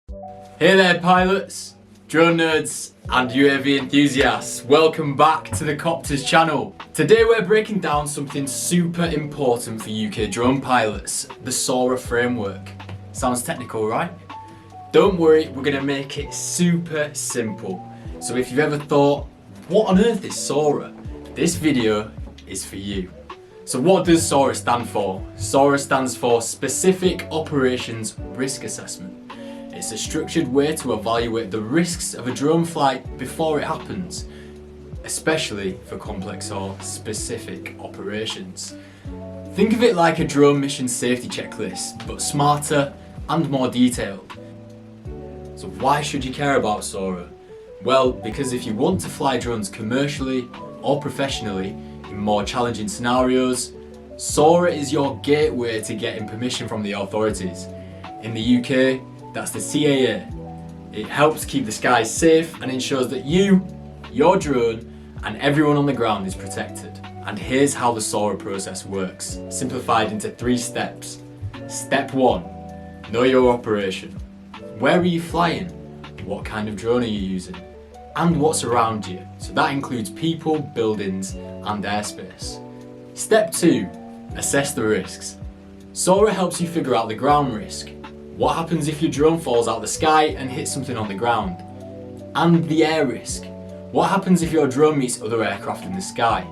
Hey there pilots, drone nerds and UAV enthusiasts, welcome back to the Coptrz channel. Today we're breaking down something super important for UK drone pilots, the SORA framework. Sounds technical, right? Don't worry, we're going to make it super simple. So if you've ever thought, what on earth is SORA? This video is for you. So what does SORA stand for? SORA stands for Specific Operations Risk Assessment. It's a structured way to evaluate the risks of a drone flight before it happens, especially for complex or specific operations. Think of it like a drone mission safety checklist, but smarter and more detailed. So why should you care about SORA? Well, because if you want to fly drones commercially or professionally in more challenging scenarios, SORA is your gateway to getting permission from the authorities. In the UK, that's the CAA. It helps keep the skies safe and ensures that you, your drone, and everyone on the ground is protected. And here's how the SORA process works, simplified into 3 steps. Step 1, know your operation. Where are you flying? What kind of drone are you using? And what's around you? So that includes people, buildings, and airspace. Step 2, assess the risks. SORA helps you figure out the ground risk. What happens if your drone falls out of the sky and hits something on the ground? And the air risk. What happens if your drone meets other aircraft in the sky?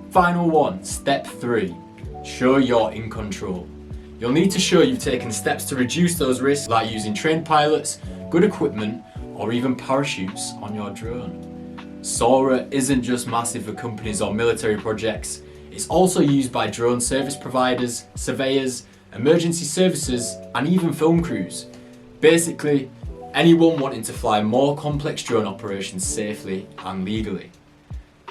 Final one, step 3, show you're in control. You'll need to show you've taken steps to reduce those risks, like using trained pilots, good equipment, or even parachutes on your drone. SORA isn't just massive for companies or military projects, it's also used by drone service providers, surveyors, emergency services, and even film crews. Basically, anyone wanting to fly more complex drone operations safely and legally.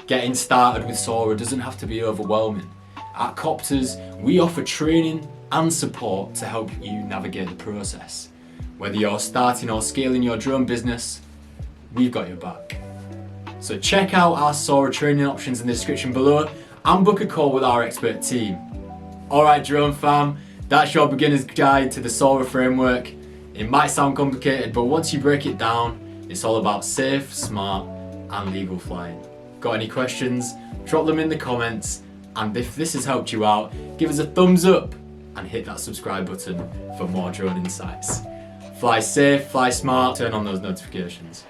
Getting started with SORA doesn't have to be overwhelming. At Coptrz, we offer training and support to help you navigate the process. Whether you're starting or scaling your drone business, we've got your back. So check out our SORA training options in the description below and book a call with our expert team. Alright drone fam, that's your beginner's guide to the SORA framework. It might sound complicated, but once you break it down, it's all about safe, smart, and legal flying. Got any questions? Drop them in the comments, and if this has helped you out, give us a thumbs up and hit that subscribe button for more drone insights. Fly safe, fly smart, turn on those notifications.